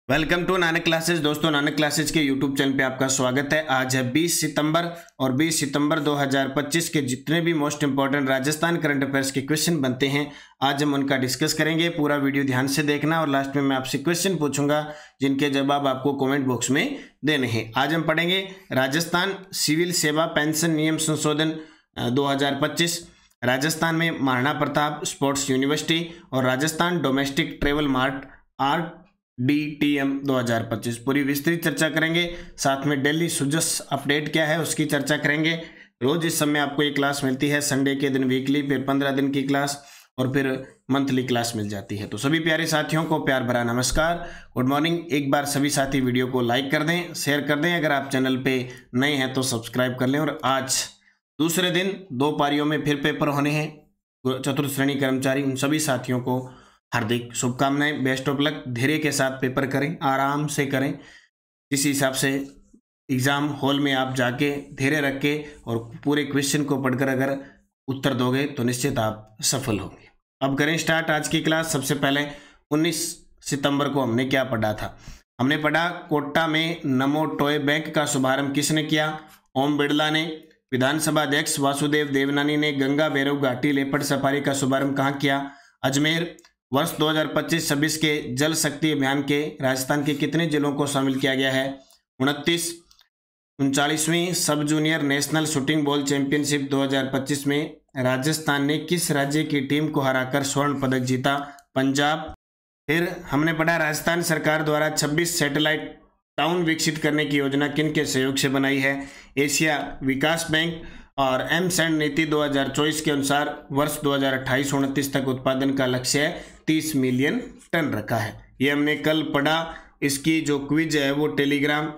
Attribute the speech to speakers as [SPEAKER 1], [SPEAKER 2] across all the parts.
[SPEAKER 1] Welcome to Nanak classes. दोस्तों, Nanak classes के YouTube channel पे आपका स्वागत है। आज है 20 सितंबर और 20 सितंबर 2025 के जितने भी most important Rajasthan current affairs के क्वेश्चन बनते हैं आज हम उनका डिस्कस करेंगे। पूरा वीडियो ध्यान से देखना और लास्ट में मैं आपसे क्वेश्चन पूछूंगा जिनके जवाब आपको कॉमेंट बॉक्स में देने हैं। आज हम पढ़ेंगे राजस्थान सिविल सेवा पेंशन नियम संशोधन 2025, राजस्थान में महाराणा प्रताप स्पोर्ट्स यूनिवर्सिटी और Rajasthan domestic travel mart RDTM 2025 पूरी विस्तृत चर्चा करेंगे। साथ में डेली सुजस अपडेट क्या है उसकी चर्चा करेंगे। रोज इस समय आपको एक क्लास मिलती है, संडे के दिन वीकली, फिर 15 दिन की क्लास और फिर मंथली क्लास मिल जाती है। तो सभी प्यारे साथियों को प्यार भरा नमस्कार, गुड मॉर्निंग। एक बार सभी साथी वीडियो को लाइक कर दें, शेयर कर दें। अगर आप चैनल पे नए हैं तो सब्सक्राइब कर लें। और आज दूसरे दिन 2 पारियों में फिर पेपर होने हैं। चतुर्थ श्रेणी कर्मचारी उन सभी साथियों को हार्दिक शुभकामनाएं, बेस्ट ऑफ लक। धैर्य के साथ पेपर करें, आराम से करें। इस हिसाब से एग्जाम हॉल में आप जाके धैर्य रख के और पूरे क्वेश्चन को पढ़कर अगर उत्तर दोगे तो निश्चित आप सफल होंगे। अब करें स्टार्ट आज की क्लास। सबसे पहले 19 सितंबर को हमने क्या पढ़ा था? हमने पढ़ा कोटा में नमो टॉय बैंक का शुभारंभ किसने किया? ओम बिड़ला ने। विधानसभा अध्यक्ष वासुदेव देवनानी ने गंगा भैरव घाटी लेपर्ड सफारी का शुभारंभ कहाँ किया? अजमेर। वर्ष 2025-26 के जल शक्ति अभियान के राजस्थान के कितने जिलों को शामिल किया गया है? 29। 39वीं sub junior national shooting ball championship 2025 में राजस्थान ने किस राज्य की टीम को हराकर स्वर्ण पदक जीता? पंजाब। फिर हमने पढ़ा राजस्थान सरकार द्वारा 26 सैटेलाइट टाउन विकसित करने की योजना किन के सहयोग से बनाई है? एशिया विकास बैंक। और एमसैंड नीति 2024 के अनुसार वर्ष 2028-29 तक उत्पादन का लक्ष्य 30 मिलियन टन रखा है। ये हमने कल पढ़ा। इसकी जो क्विज है वो टेलीग्राम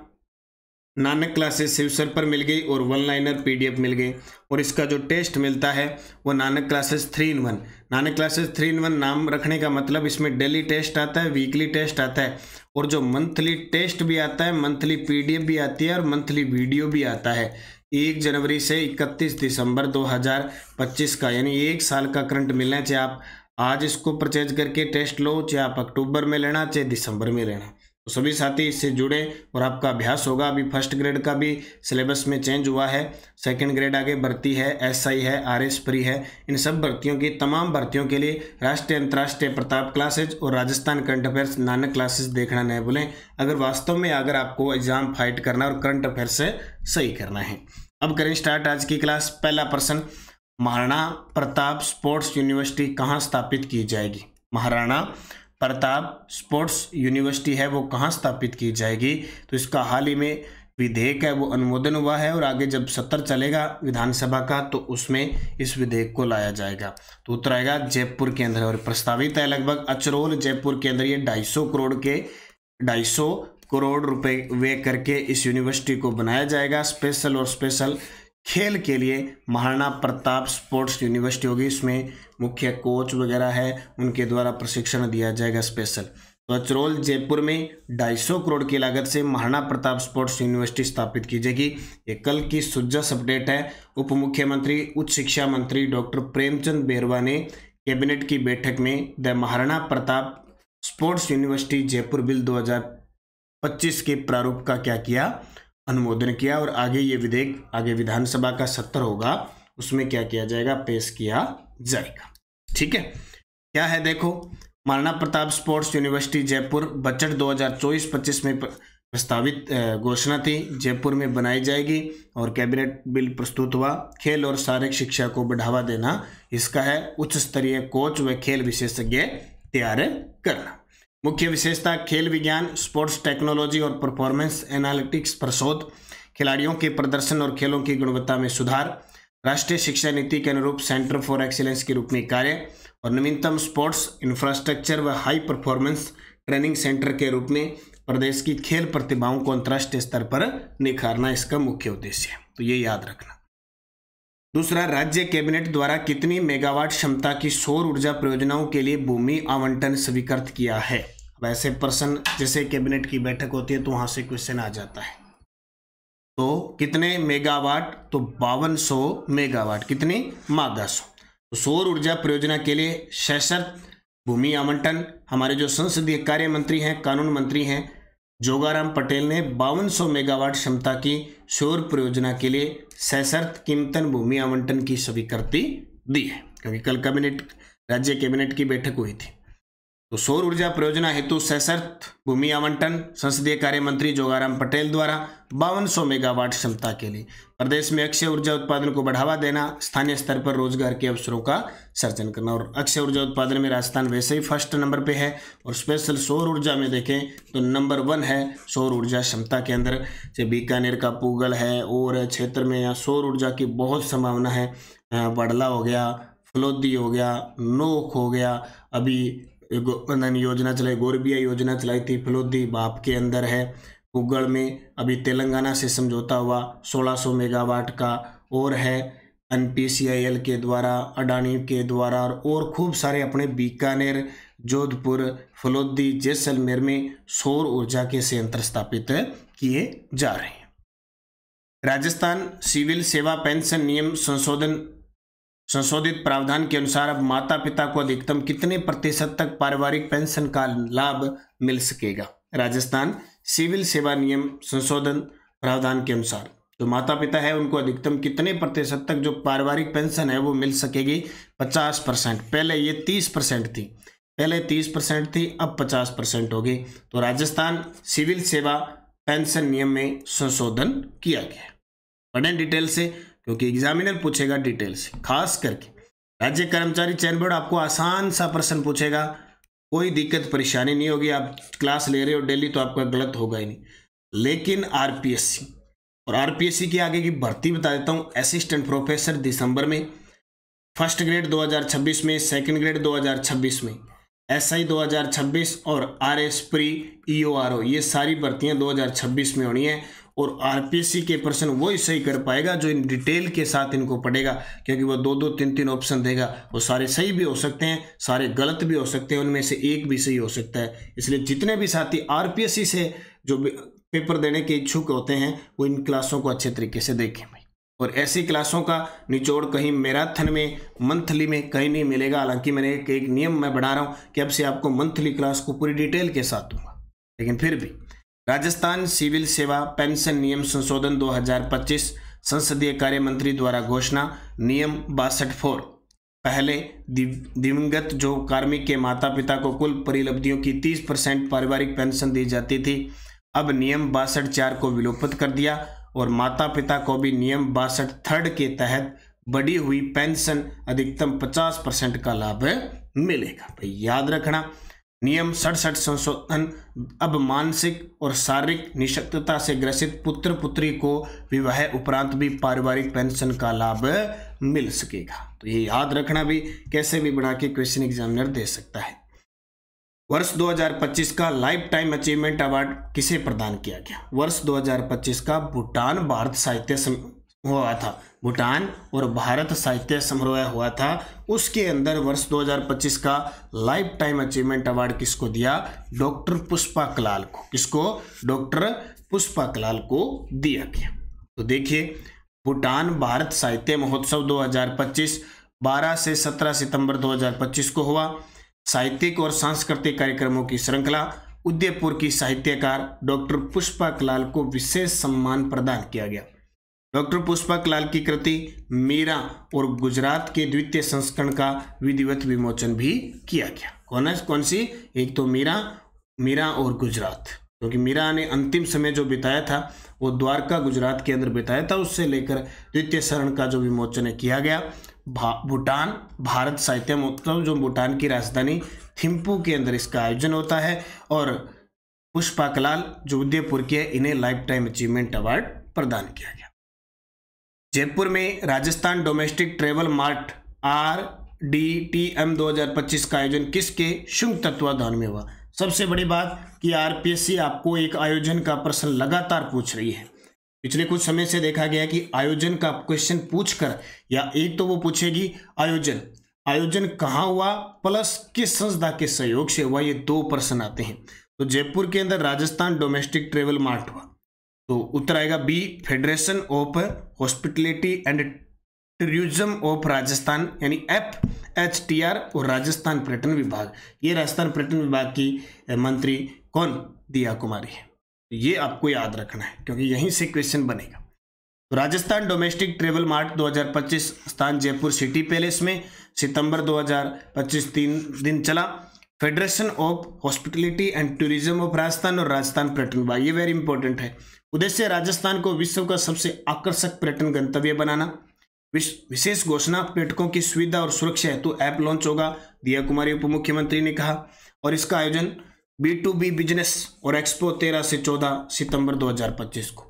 [SPEAKER 1] नानक क्लासेस शिवसर पर मिल गई और 1 लाइनर PDF मिल गई। और इसका जो टेस्ट मिलता है वो Nanak classes 3-in-1। Nanak classes 3-in-1 नाम रखने का मतलब इसमें डेली टेस्ट आता है, वीकली टेस्ट आता है और जो मंथली टेस्ट भी आता है, मंथली PDF भी आती है और मंथली वीडियो भी आता है। 1 जनवरी से 31 दिसंबर 2025 का, यानी 1 साल का करंट मिलना है। चाहे आप आज इसको परचेज करके टेस्ट लो, चाहे आप अक्टूबर में लेना, चाहे दिसंबर में लेना। तो सभी साथी इससे जुड़े और आपका अभ्यास होगा। अभी फर्स्ट ग्रेड का भी सिलेबस में चेंज हुआ है, सेकंड ग्रेड आगे भर्ती है, SI है, RS प्री है। इन सब भर्तियों की, तमाम भर्तियों के लिए राष्ट्रीय अंतर्राष्ट्रीय प्रताप क्लासेज और Rajasthan current affairs Nanak classes देखना नहीं भूलें अगर वास्तव में आपको एग्जाम फाइट करना और करंट अफेयर से सही करना है। अब करें स्टार्ट आज की क्लास। पहला प्रश्न, महाराणा प्रताप स्पोर्ट्स यूनिवर्सिटी कहाँ स्थापित की जाएगी? महाराणा प्रताप स्पोर्ट्स यूनिवर्सिटी है वो कहाँ स्थापित की जाएगी? तो इसका हाल ही में विधेयक है वो अनुमोदन हुआ है और आगे जब सत्र चलेगा विधानसभा का तो उसमें इस विधेयक को लाया जाएगा। तो उत्तर आएगा जयपुर के अंदर। और प्रस्तावित है लगभग अचरोल जयपुर के अंदर। ये 250 करोड़ रुपए व्यय करके इस यूनिवर्सिटी को बनाया जाएगा। स्पेशल और स्पेशल खेल के लिए महाराणा प्रताप स्पोर्ट्स यूनिवर्सिटी होगी। इसमें मुख्य कोच वगैरह है, उनके द्वारा प्रशिक्षण दिया जाएगा स्पेशल। तो अचरोल जयपुर में 250 करोड़ की लागत से महाराणा प्रताप स्पोर्ट्स यूनिवर्सिटी स्थापित की जाएगी। ये कल की सुजस अपडेट है। उप मुख्यमंत्री उच्च शिक्षा मंत्री डॉक्टर प्रेमचंद बेरवा ने कैबिनेट की बैठक में the Maharana Pratap sports university Jaipur bill 2025 के प्रारूप का क्या किया? अनुमोदन किया। और आगे ये विधेयक आगे विधानसभा का सत्र होगा उसमें क्या किया जाएगा? पेश किया जाएगा। ठीक है, क्या है देखो। Maharana Pratap sports university Jaipur budget 2024-25 में प्रस्तावित घोषणा थी, जयपुर में बनाई जाएगी और कैबिनेट बिल प्रस्तुत हुआ। खेल और शारीरिक शिक्षा को बढ़ावा देना इसका है। उच्च स्तरीय कोच व खेल विशेषज्ञ तैयार करना। मुख्य विशेषता खेल विज्ञान, स्पोर्ट्स टेक्नोलॉजी और परफॉर्मेंस एनालिटिक्स पर शोध, खिलाड़ियों के प्रदर्शन और खेलों की गुणवत्ता में सुधार, राष्ट्रीय शिक्षा नीति के अनुरूप सेंटर फॉर एक्सीलेंस के रूप में कार्य और नवीनतम स्पोर्ट्स इंफ्रास्ट्रक्चर व हाई परफॉर्मेंस ट्रेनिंग सेंटर के रूप में प्रदेश की खेल प्रतिभाओं को अंतर्राष्ट्रीय स्तर पर निखारना इसका मुख्य उद्देश्य है। तो ये याद रखना। दूसरा, राज्य कैबिनेट द्वारा कितनी मेगावाट क्षमता की सौर ऊर्जा परियोजनाओं के लिए भूमि आवंटन स्वीकृत किया है? अब ऐसे प्रश्न जैसे कैबिनेट की बैठक होती है तो वहां से क्वेश्चन आ जाता है। तो कितने मेगावाट? तो 5200 मेगावाट। कितनी? 1200। तो सौर ऊर्जा परियोजना के लिए सशर्त भूमि आवंटन हमारे जो संसदीय कार्य मंत्री हैं, कानून मंत्री हैं जोगाराम पटेल ने 5200 मेगावाट क्षमता की सौर परियोजना के लिए सशर्त कीमतन भूमि आवंटन की स्वीकृति दी है, क्योंकि कल राज्य कैबिनेट की बैठक हुई थी। तो सौर ऊर्जा परियोजना हेतु सशर्त भूमि आवंटन संसदीय कार्य मंत्री जोगाराम पटेल द्वारा 5200 मेगावाट क्षमता के लिए प्रदेश में अक्षय ऊर्जा उत्पादन को बढ़ावा देना, स्थानीय स्तर पर रोजगार के अवसरों का सृजन करना। और अक्षय ऊर्जा उत्पादन में राजस्थान वैसे ही फर्स्ट नंबर पे है, और स्पेशल सौर ऊर्जा में देखें तो नंबर 1 है सौर ऊर्जा क्षमता के अंदर। जैसे बीकानेर का पूगल है, और क्षेत्र में यहाँ सौर ऊर्जा की बहुत संभावना है। बड़ला हो गया, फलोदी हो गया, नोक हो गया, अभी योजना चलाई, गोरबिया योजना चलाई थी, फलोदी बाप के अंदर है। पुगड़ में अभी तेलंगाना से समझौता हुआ 1600 मेगावाट का, और है NPCIL के द्वारा, अडानी के द्वारा, और खूब सारे अपने बीकानेर, जोधपुर, फलोदी, जैसलमेर में सौर ऊर्जा के संयंत्र स्थापित किए जा रहे हैं। राजस्थान सिविल सेवा पेंशन नियम संशोधित प्रावधान के अनुसार अब माता पिता को अधिकतम कितने प्रतिशत तक पारिवारिक पेंशन का लाभ मिल सकेगा? राजस्थान सिविल सेवा नियम संशोधन प्रावधान के अनुसार जो माता पिता है उनको अधिकतम कितने प्रतिशत तक जो पारिवारिक पेंशन है वो मिल सकेगी? 50%। पहले ये 30% थी, पहले 30% थी, अब 50% होगी। तो राजस्थान सिविल सेवा पेंशन नियम में संशोधन किया गया। पढ़ें डिटेल से, क्योंकि एग्जामिनर पूछेगा डिटेल से। खास करके राज्य कर्मचारी चयन बोर्ड आपको आसान सा प्रश्न पूछेगा, कोई दिक्कत परेशानी नहीं होगी। आप क्लास ले रहे हो डेली तो आपका गलत होगा ही नहीं। लेकिन आरपीएससी और आरपीएससी की आगे की भर्ती बता देता हूँ। असिस्टेंट प्रोफेसर दिसंबर में, फर्स्ट ग्रेड 2026 में, सेकंड ग्रेड 2026 में, एसआई 2026 और आरएस प्री ईओआरओ, ये सारी भर्तियां 2026 में होनी है। और आरपीएससी के प्रश्न वही सही कर पाएगा जो इन डिटेल के साथ इनको पढ़ेगा, क्योंकि वो 2-2, 3-3 ऑप्शन देगा। वो सारे सही भी हो सकते हैं, सारे गलत भी हो सकते हैं, उनमें से एक भी सही हो सकता है। इसलिए जितने भी साथी आरपीएससी से जो पेपर देने के इच्छुक होते हैं वो इन क्लासों को अच्छे तरीके से देखें भाई। और ऐसी क्लासों का निचोड़ कहीं मैराथन में, मंथली में कहीं नहीं मिलेगा। हालांकि मैंने एक नियम मैं बना रहा हूँ कि अब से आपको मंथली क्लास को पूरी डिटेल के साथ दूंगा, लेकिन फिर भी राजस्थान सिविल सेवा पेंशन नियम संशोधन 2025 संसदीय कार्य मंत्री द्वारा घोषणा। नियम 62 पहले दिवंगत जो कार्मिक के माता पिता को कुल परिलब्धियों की 30% पारिवारिक पेंशन दी जाती थी, अब नियम 62(4) को विलोपित कर दिया और माता पिता को भी नियम 62(3) के तहत बढ़ी हुई पेंशन अधिकतम 50% का लाभ मिलेगा। भाई याद रखना, नियम 67 संशोधन अब मानसिक और शारीरिक निशक्तता से ग्रसित पुत्र पुत्री को विवाह उपरांत भी पारिवारिक पेंशन का लाभ मिल सकेगा। तो ये याद रखना, भी कैसे भी बना के क्वेश्चन एग्जामिनर दे सकता है। वर्ष 2025 का लाइफ टाइम अचीवमेंट अवार्ड किसे प्रदान किया गया? वर्ष 2025 का भूटान भारत साहित्य हुआ था, भूटान और भारत साहित्य समारोह हुआ था। उसके अंदर वर्ष 2025 का लाइफ टाइम अचीवमेंट अवार्ड किसको दिया? डॉक्टर पुष्पा कलाल को। किसको? डॉक्टर पुष्पा कलाल को दिया गया। तो देखिए, भूटान भारत साहित्य महोत्सव 2025 12 से 17 सितंबर 2025 को हुआ। साहित्यिक और सांस्कृतिक कार्यक्रमों की श्रृंखला उदयपुर की साहित्यकार डॉक्टर पुष्पा कलाल को विशेष सम्मान प्रदान किया गया। डॉक्टर पुष्पा कलाल की कृति मीरा और गुजरात के द्वितीय संस्करण का विधिवत विमोचन भी किया गया। कौन सी? एक तो मीरा और गुजरात, क्योंकि मीरा ने अंतिम समय जो बिताया था वो द्वारका गुजरात के अंदर बिताया था। उससे लेकर द्वितीय शरण का जो विमोचन किया गया। भूटान भारत साहित्य महोत्सव जो भूटान की राजधानी थिम्पू के अंदर इसका आयोजन होता है। और पुष्पा कलाल जो उदयपुर के, इन्हें लाइफ टाइम अचीवमेंट अवार्ड प्रदान किया गया। जयपुर में Rajasthan domestic travel mart RDTM 2025 का आयोजन किसके शुभ तत्वाधान में हुआ? सबसे बड़ी बात कि आरपीएससी आपको एक आयोजन का प्रश्न लगातार पूछ रही है। पिछले कुछ समय से देखा गया कि आयोजन का क्वेश्चन पूछकर, या एक तो वो पूछेगी आयोजन कहाँ हुआ प्लस किस संस्था के सहयोग से हुआ, ये 2 प्रश्न आते हैं। तो जयपुर के अंदर राजस्थान डोमेस्टिक ट्रेवल मार्ट हुआ, तो उत्तर आएगा B, federation of hospitality and tourism of Rajasthan, यानी FHTR और राजस्थान पर्यटन विभाग। ये राजस्थान पर्यटन विभाग की मंत्री कौन? दिया कुमारी है। ये आपको याद रखना है क्योंकि यहीं से क्वेश्चन बनेगा। तो राजस्थान डोमेस्टिक ट्रेवल मार्ट 2025 स्थान जयपुर सिटी पैलेस में, सितंबर 2025 3 दिन चला। Federation of hospitality and tourism of Rajasthan और राजस्थान पर्यटन विभाग, ये वेरी इंपॉर्टेंट है। उद्देश्य राजस्थान को विश्व का सबसे आकर्षक पर्यटन गंतव्य बनाना। विशेष घोषणा, पर्यटकों की सुविधा और सुरक्षा हेतु ऐप लॉन्च होगा, दिया कुमारी उप मुख्यमंत्री ने कहा। और इसका आयोजन B2B बिजनेस और एक्सपो 13 से 14 सितंबर 2025 को।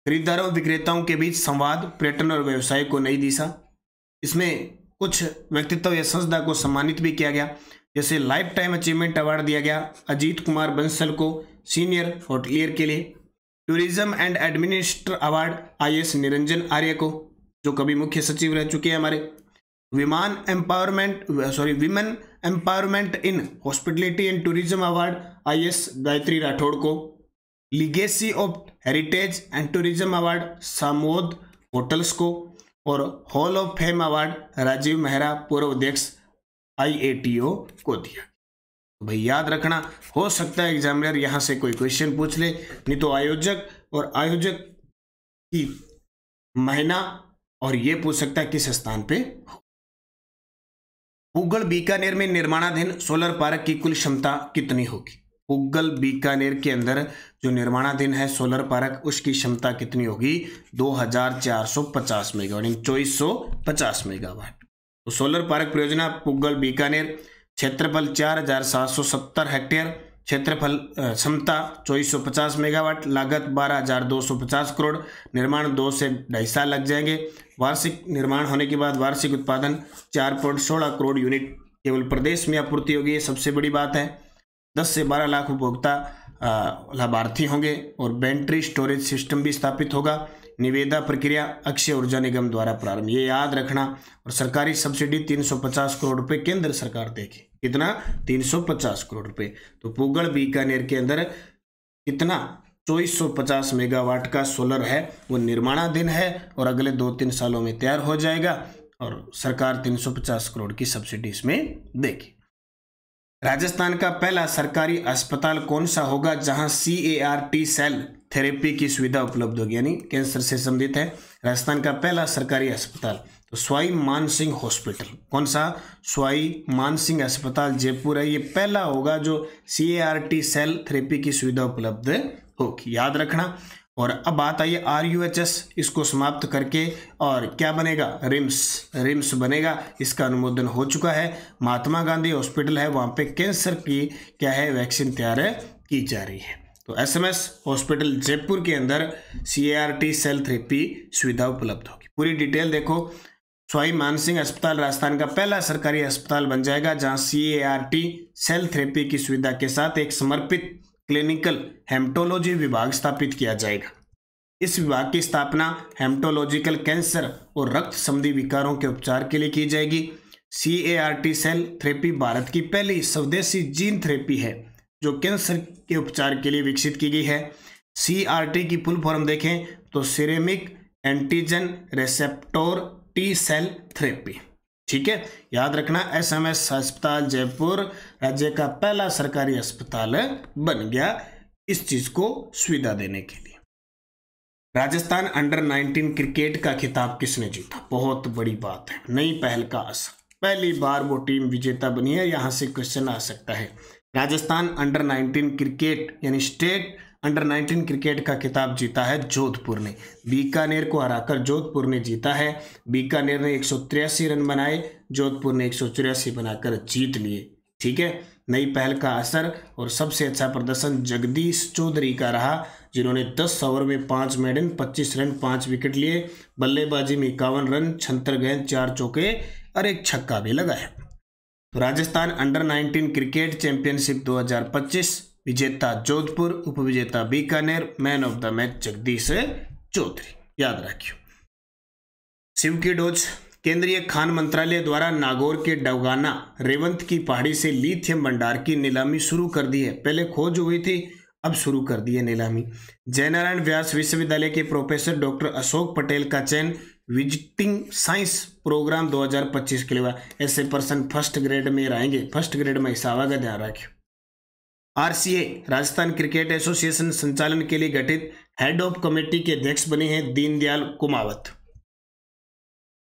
[SPEAKER 1] खरीदारों विक्रेताओं के बीच संवाद, पर्यटन और व्यवसाय को नई दिशा। इसमें कुछ व्यक्तित्व या संस्था को सम्मानित भी किया गया, जैसे लाइफ टाइम अचीवमेंट अवार्ड दिया गया अजीत कुमार बंसल को सीनियर होटलियर के लिए। Tourism and administrator award IAS Niranjan Arya को, जो कभी मुख्य सचिव रह चुके हैं हमारे। Women empowerment in hospitality and tourism award IAS Gayatri Rathore को। Legacy of heritage and tourism award Samode hotels को। और hall of fame award Rajiv Mehra पूर्व अध्यक्ष IATO को दिया। तो भाई याद रखना, हो सकता है एग्जामिनर यहां से कोई क्वेश्चन पूछ ले, नहीं तो आयोजक और आयोजक की महीना और ये पूछ सकता है किस स्थान पे। पुगल बीकानेर में निर्माणाधीन सोलर पार्क की कुल क्षमता कितनी होगी? पुगल बीकानेर के अंदर जो निर्माणाधीन है सोलर पार्क, उसकी क्षमता कितनी होगी? 2450 मेगावाट, 2450 मेगावाट। तो सोलर पार्क परियोजना पुगल बीकानेर, क्षेत्रफल 4770 हेक्टेयर, क्षेत्रफल क्षमता 2450 मेगावाट, लागत 12,250 करोड़, निर्माण 2 से 2.5 साल लग जाएंगे। वार्षिक निर्माण होने के बाद वार्षिक उत्पादन 4.16 करोड़ यूनिट केवल प्रदेश में आपूर्ति होगी, ये सबसे बड़ी बात है। 10 से 12 लाख उपभोक्ता लाभार्थी होंगे और बैटरी स्टोरेज सिस्टम भी स्थापित होगा। निविदा प्रक्रिया अक्षय ऊर्जा निगम द्वारा प्रारंभ, ये याद रखना। और सरकारी सब्सिडी 350 करोड़ रुपए केंद्र सरकार देगी। कितना? 350 करोड़ रुपए। तो पुगल बीकानेर के अंदर कितना? 2450 मेगावाट का सोलर है, वो निर्माणाधीन है और अगले 2-3 सालों में तैयार हो जाएगा और सरकार 350 करोड़ की सब्सिडी इसमें देगी। राजस्थान का पहला सरकारी अस्पताल कौन सा होगा जहां CAR-T सेल थेरेपी की सुविधा उपलब्ध होगी, यानी कैंसर से संबंधित है। राजस्थान का पहला सरकारी अस्पताल तो स्वाई मानसिंह हॉस्पिटल, कौन सा? स्वाई मानसिंह अस्पताल जयपुर है, ये पहला होगा जो CAR-T सेल थेरेपी की सुविधा उपलब्ध होगी, याद रखना। और अब बात आई RUHS, इसको समाप्त करके और क्या बनेगा? रिम्स बनेगा, इसका अनुमोदन हो चुका है। महात्मा गांधी हॉस्पिटल है, वहां पे कैंसर की क्या है? वैक्सीन तैयार की जा रही है। तो SMS हॉस्पिटल जयपुर के अंदर CAR-T सेल थेरेपी सुविधा उपलब्ध होगी। पूरी डिटेल देखो। स्वाई मानसिंह अस्पताल राजस्थान का पहला सरकारी अस्पताल बन जाएगा जहां CAR-T सेल थेरेपी की सुविधा के साथ एक समर्पित क्लिनिकल हेमेटोलॉजी विभाग स्थापित किया जाएगा। इस विभाग की स्थापना हेमेटोलॉजिकल कैंसर और रक्त संबंधी विकारों के उपचार के लिए की जाएगी। CAR-T सेल थेरेपी भारत की पहली स्वदेशी जीन थेरेपी है जो कैंसर के उपचार के लिए विकसित की गई है। CRT की फुल फॉर्म देखें तो chimeric antigen receptor T cell therapy, ठीक है, याद रखना। SMS अस्पताल जयपुर राज्य का पहला सरकारी अस्पताल बन गया इस चीज को सुविधा देने के लिए। राजस्थान अंडर 19 क्रिकेट का खिताब किसने जीता? बहुत बड़ी बात है, नई पहल का असर, पहली बार वो टीम विजेता बनी है, यहां से क्वेश्चन आ सकता है। राजस्थान अंडर 19 क्रिकेट यानी स्टेट अंडर 19 क्रिकेट का खिताब जीता है जोधपुर ने, बीकानेर को हराकर जोधपुर ने जीता है। बीकानेर ने 183 रन बनाए, जोधपुर ने 184 बनाकर जीत लिए, ठीक है। नई पहल का असर और सबसे अच्छा प्रदर्शन जगदीश चौधरी का रहा, जिन्होंने 10 ओवर में 5 मेडन 25 रन 5 विकेट लिए। बल्लेबाजी में 51 रन, 76 गेंद, 4 चौके और 1 छक्का भी लगाया। तो राजस्थान अंडर 19 क्रिकेट चैंपियनशिप 2025 विजेता जोधपुर, उपविजेता Bikaner, man of the match Jagdish Chaudhary, याद रखियो। शिव की डोज, केंद्रीय खान मंत्रालय द्वारा नागौर के डवगाना रेवंत की पहाड़ी से लिथियम भंडार की नीलामी शुरू कर दी है। पहले खोज हुई थी, अब शुरू कर दी है नीलामी। जयनारायण व्यास विश्वविद्यालय के प्रोफेसर डॉक्टर अशोक पटेल का चयन विजिटिंग साइंस प्रोग्राम 2025 के लिए। ऐसे पर्सन फर्स्ट ग्रेड में रहेंगे, फर्स्ट ग्रेड में हिसाब का ध्यान रखियो। आरसीए राजस्थान क्रिकेट एसोसिएशन संचालन के लिए गठित हेड ऑफ कमेटी के अध्यक्ष बने हैं दीनदयाल कुमावत।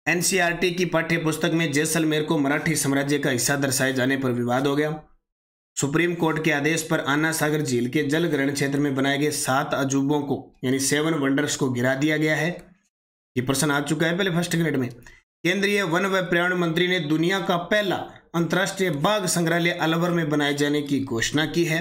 [SPEAKER 1] एनसीईआरटी की पाठ्य पुस्तक में जैसलमेर को मराठी साम्राज्य का हिस्सा दर्शाए जाने पर विवाद हो गया। सुप्रीम कोर्ट के आदेश पर आना सागर झील के जल ग्रहण क्षेत्र में बनाए गए 7 अजूबों को यानी 7 वंडर्स को गिरा दिया गया है। ये प्रश्न आ चुका है पहले फर्स्ट ग्रेड में। केंद्रीय वन व पर्यावरण मंत्री ने दुनिया का पहला अंतर्राष्ट्रीय बाघ संग्रहालय अलवर में बनाए जाने की घोषणा की है।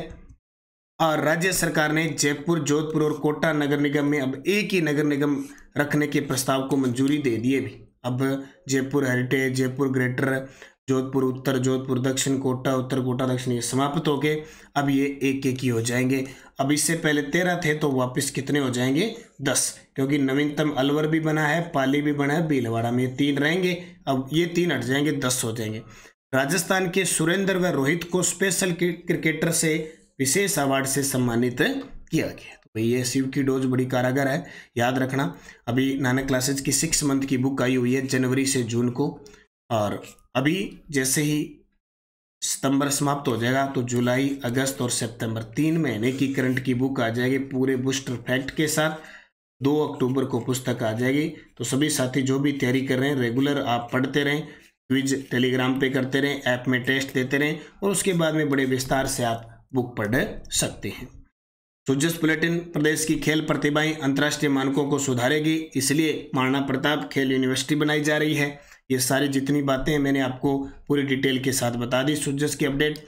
[SPEAKER 1] और राज्य सरकार ने जयपुर, जोधपुर और कोटा नगर निगम में अब एक ही नगर निगम रखने के प्रस्ताव को मंजूरी दे दी है भी। अब जयपुर हेरिटेज, जयपुर ग्रेटर, जोधपुर उत्तर, जोधपुर दक्षिण, कोटा उत्तर, कोटा दक्षिण, ये समाप्त हो गए। अब ये एक एक ही हो जाएंगे। अब इससे पहले 13 थे तो वापस कितने हो जाएंगे? 10, क्योंकि नवीनतम अलवर भी बना है, पाली भी बना है, भीलवाड़ा में, ये 3 रहेंगे। अब ये 3 हट जाएंगे, 10 हो जाएंगे। राजस्थान के सुरेंद्र व रोहित को स्पेशल क्रिकेटर से विशेष अवार्ड से सम्मानित किया गया। तो भाई ये शिव की डोज बड़ी कारागर है, याद रखना। अभी नानक क्लासेज की 6 मंथ की बुक आई हुई है जनवरी से जून को, और अभी जैसे ही सितंबर समाप्त हो जाएगा तो जुलाई, अगस्त और सितंबर 3 महीने की करंट की बुक आ जाएगी पूरे बूस्टर फैक्ट के साथ। 2 अक्टूबर को पुस्तक आ जाएगी। तो सभी साथी जो भी तैयारी कर रहे हैं रेगुलर आप पढ़ते रहें, क्विज टेलीग्राम पे करते रहें, ऐप में टेस्ट देते रहें, और उसके बाद में बड़े विस्तार से आप बुक पढ़ सकते हैं। सूजस बुलेटिन प्रदेश की खेल प्रतिभाएं अंतर्राष्ट्रीय मानकों को सुधारेगी, इसलिए महाराणा प्रताप खेल यूनिवर्सिटी बनाई जा रही है। ये सारी जितनी बातें मैंने आपको पूरी डिटेल के साथ बता दी। सूजस की अपडेट,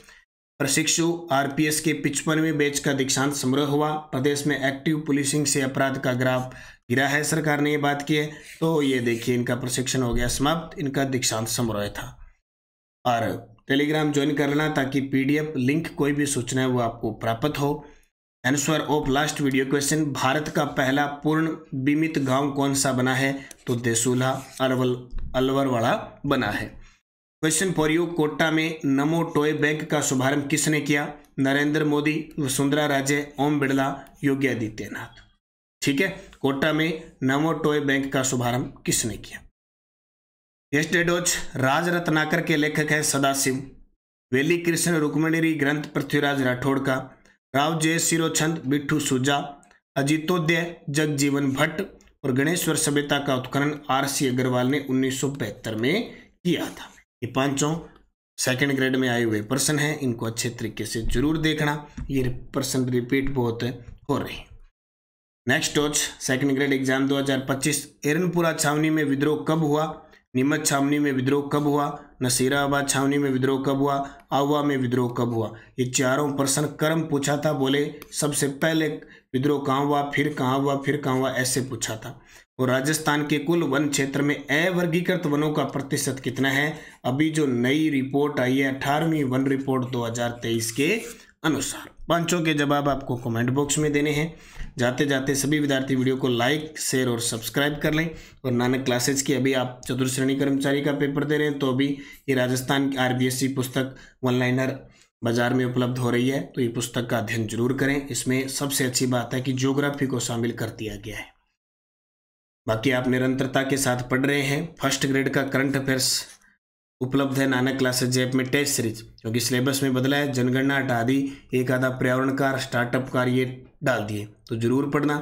[SPEAKER 1] प्रशिक्षु आरपीएस के 55वें बैच का दीक्षांत समारोह हुआ। प्रदेश में एक्टिव पुलिसिंग से अपराध का ग्राफ गिरा है, सरकार ने ये बात की है। तो ये देखिए इनका प्रशिक्षण हो गया समाप्त, इनका दीक्षांत समारोह था। और टेलीग्राम ज्वाइन कर लेना ताकि पीडीएफ लिंक कोई भी सूचना है वो आपको प्राप्त हो। Answer of last video question, Bharat का पहला पूर्ण बीमित गांव कौन सा बना है? तो देसूला अलवर वाला बना है। क्वेश्चन फॉर यू, कोटा में नमो टॉय बैंक का शुभारंभ किसने किया? नरेंद्र मोदी, वसुंधरा राजे, ओम बिड़ला, योगी आदित्यनाथ। ठीक है, कोटा में नमो टॉय बैंक का शुभारंभ किसने किया? यस्टेडोज राज रत्नाकर के लेखक है सदाशिव। वेली कृष्ण रुक्मिणी ग्रंथ पृथ्वीराज राठौड़ का। राव जय सिरोछंद, बिट्ठू सुजा, अजितोदय जगजीवन भट्ट और गणेश्वर सभ्यता का उत्खनन आरसी अग्रवाल ने 1972 में किया था। ये 5 सेकंड ग्रेड में आए हुए प्रश्न हैं, इनको अच्छे तरीके से जरूर देखना। ये प्रश्न रिपीट बहुत हो रहे हैं। Next टॉच second grade exam 2025, Erinpura छावनी में विद्रोह कब हुआ? नीमच छावनी में विद्रोह कब हुआ? नसीराबाद छावनी में विद्रोह कब हुआ? आवा में विद्रोह कब हुआ? ये चारों प्रश्न क्रम पूछा था। बोले सबसे पहले विद्रोह कहाँ हुआ, फिर कहाँ हुआ, फिर कहाँ हुआ, ऐसे पूछा था। और राजस्थान के कुल वन क्षेत्र में अवर्गीकृत वनों का प्रतिशत कितना है? अभी जो नई रिपोर्ट आई है 18वीं वन रिपोर्ट 2023 के अनुसार। 5 के जवाब आपको कमेंट बॉक्स में देने हैं। जाते जाते सभी विद्यार्थी वीडियो को लाइक, शेयर और सब्सक्राइब कर लें। और नानक क्लासेज की अभी आप चतुर्थ श्रेणी कर्मचारी का पेपर दे रहे हैं तो अभी ये राजस्थान की आरबीएससी पुस्तक वन लाइनर बाजार में उपलब्ध हो रही है, तो ये पुस्तक का अध्ययन जरूर करें। इसमें सबसे अच्छी बात है कि ज्योग्राफी को शामिल कर दिया गया है। बाकी आप निरंतरता के साथ पढ़ रहे हैं। फर्स्ट ग्रेड का करंट अफेयर्स उपलब्ध है नानक क्लासेज ऐप में टेस्ट सीरीज, क्योंकि सिलेबस में बदला है, जनगणना हटा दी, एक आधा पर्यावरण कार, स्टार्टअप कार ये डाल दिए, तो जरूर पढ़ना।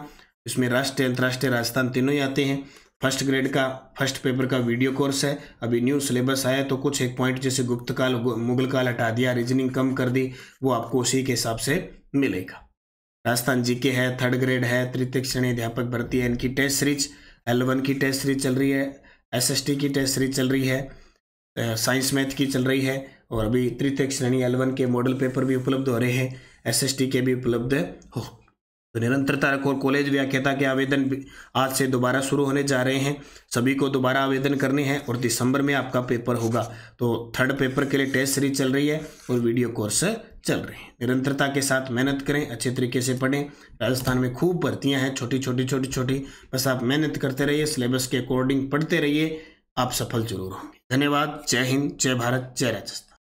[SPEAKER 1] इसमें राष्ट्रीय, अंतर्राष्ट्रीय, राजस्थान तीनों ही आते हैं। फर्स्ट ग्रेड का फर्स्ट पेपर का वीडियो कोर्स है। अभी न्यू सिलेबस आया तो कुछ एक पॉइंट जैसे गुप्त काल, मुगल काल हटा दिया, रीजनिंग कम कर दी, वो आपको उसी के हिसाब से मिलेगा। राजस्थान जीके है, थर्ड ग्रेड है, तृतीय श्रेणी अध्यापक भर्ती है, इनकी टेस्ट सीरीज L1 की टेस्ट सीरीज चल रही है, SST की टेस्ट सीरीज चल रही है, साइंस मैथ की चल रही है, और अभी तृतीय श्रेणी L1 के मॉडल पेपर भी उपलब्ध हो रहे हैं, SST के भी उपलब्ध हो। तो निरंतरता रखो। कॉलेज व्याख्याता के आवेदन आज से दोबारा शुरू होने जा रहे हैं, सभी को दोबारा आवेदन करने हैं और दिसंबर में आपका पेपर होगा। तो थर्ड पेपर के लिए टेस्ट सीरीज चल रही है और वीडियो कोर्स चल रहे हैं। निरंतरता के साथ मेहनत करें, अच्छे तरीके से पढ़ें। राजस्थान में खूब भर्तियां हैं, छोटी छोटी, बस आप मेहनत करते रहिए, सिलेबस के अकॉर्डिंग पढ़ते रहिए, आप सफल जरूर होंगे। धन्यवाद। जय हिंद, जय भारत, जय राजस्थान।